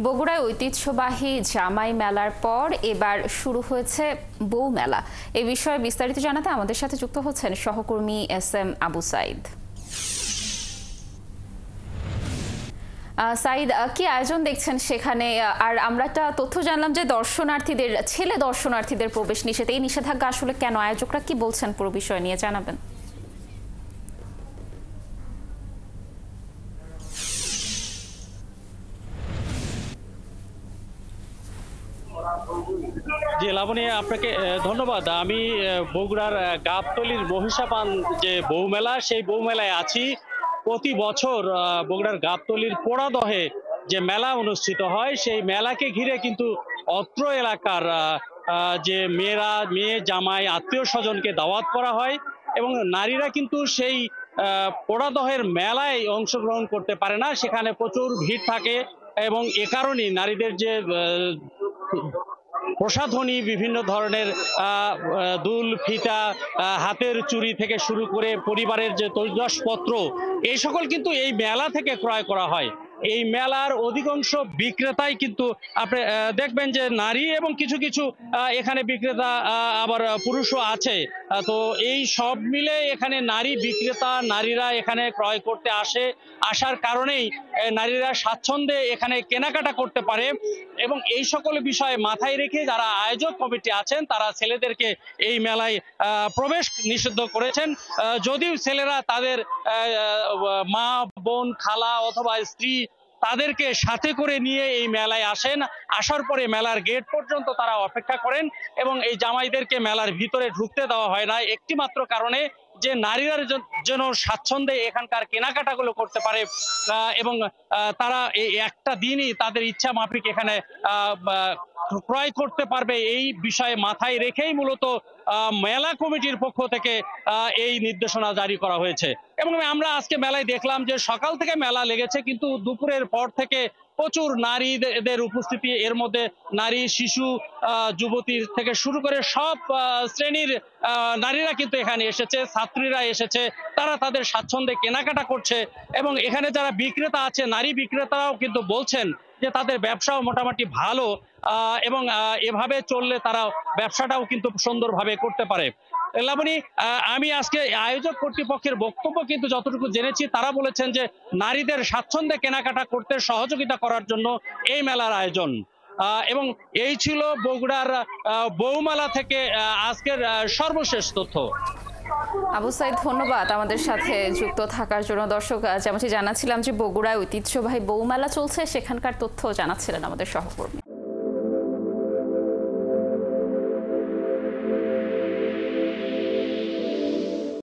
বগুড়ায় ঐতিহ্যবাহী জামাই মেলার পর এবার শুরু হয়েছে বউ মেলা। এই বিষয়ে বিস্তারিত জানাতে আমাদের সাথে যুক্ত হচ্ছেন সহকর্মী SM আবু সাইদ। সাইদ, কি আয়োজন দেখছেন সেখানে? আর আমরা একটা তথ্য জানলাম যে ছেলে দর্শনার্থীদের প্রবেশ নিষেধ। এই নিষেধাজ্ঞা আসলে কেন, আয়োজকরা কি বলছেন পুরো বিষয় নিয়ে জানাবেন? জি লাবণী, আপনাকে ধন্যবাদ। আমি বগুড়ার গাবতলীর মহিষাপান যে বউমেলা, সেই বউমেলায় আছি। প্রতি বছর বগুড়ার গাবতলীর পোড়াদহে যে মেলা অনুষ্ঠিত হয়, সেই মেলাকে ঘিরে কিন্তু অত্র এলাকার যে মেয়ে জামাই আত্মীয় স্বজনকে দাওয়াত করা হয় এবং নারীরা কিন্তু সেই পোড়াদহের মেলায় অংশগ্রহণ করতে পারে না। সেখানে প্রচুর ভিড় থাকে এবং এ কারণেই নারীদের যে প্রসাধনী, বিভিন্ন ধরনের দুল, ফিতা, হাতের চুড়ি থেকে শুরু করে পরিবারের যে তৈজসপত্র, এই সকল কিন্তু এই মেলা থেকে ক্রয় করা হয়। এই মেলার অধিকাংশ বিক্রেতাই কিন্তু আপনি দেখবেন যে নারী এবং কিছু কিছু এখানে বিক্রেতা আবার পুরুষও আছে। তো এই সব মিলে এখানে নারীরা এখানে ক্রয় করতে আসার কারণেই নারীরা স্বাচ্ছন্দ্যে এখানে কেনাকাটা করতে পারে এবং এই সকল বিষয় মাথায় রেখে যারা আয়োজক কমিটি আছেন তারা ছেলেদেরকে এই মেলায় প্রবেশ নিষিদ্ধ করেছেন। যদিও ছেলেরা তাদের মা, বোন, খালা অথবা স্ত্রী তাদেরকে সাথে করে নিয়ে এই মেলায় আসেন। আসার পরে মেলার গেট পর্যন্ত তারা অপেক্ষা করেন এবং এই জামাইদেরকে মেলার ভিতরে ঢুকতে দেওয়া হয় না, একটি মাত্র কারণে যে নারীরা যেন স্বাচ্ছন্দ্যে এখানকার কেনাকাটাগুলো করতে পারে এবং তারা এই একটা দিনই তাদের ইচ্ছা মাফিক এখানে ক্রয় করতে পারবে। এই বিষয়ে মাথায় রেখেই মূলত মেলা কমিটির পক্ষ থেকে এই নির্দেশনা জারি করা হয়েছে। এবং আমরা আজকে মেলায় দেখলাম যে সকাল থেকে মেলা লেগেছে, কিন্তু দুপুরের পর থেকে প্রচুর নারীদের উপস্থিতি। এর মধ্যে নারী, শিশু, যুবতী থেকে শুরু করে সব শ্রেণীর নারীরা কিন্তু এখানে এসেছে, ছাত্রীরা এসেছে, তারা তাদের স্বাচ্ছন্দ্যে কেনাকাটা করছে এবং এখানে যারা বিক্রেতা আছে, নারী বিক্রেতারাও কিন্তু বলছেন যে তাদের ব্যবসাও মোটামুটি ভালো এবং এভাবে চললে তারা ব্যবসাটাও কিন্তু সুন্দরভাবে করতে পারে। লাবণী, আমি আজকে আয়োজক কর্তৃপক্ষের বক্তব্য কিন্তু যতটুকু জেনেছি, তারা বলেছেন যে নারীদের স্বাচ্ছন্দ্যে কেনাকাটা করতে সহযোগিতা করার জন্য এই মেলার আয়োজন। এবং এই ছিল বগুড়ার বউমেলা থেকে আজকের সর্বশেষ তথ্য। আবু সাইদ, ধন্যবাদ আমাদের সাথে যুক্ত থাকার জন্য। দর্শক, যেমনটি জানাচ্ছিলাম যে বগুড়ায় ঐতিহ্যবাহী বউমেলা চলছে, সেখানকার তথ্য জানাচ্ছিলেন আমাদের সহকর্মী।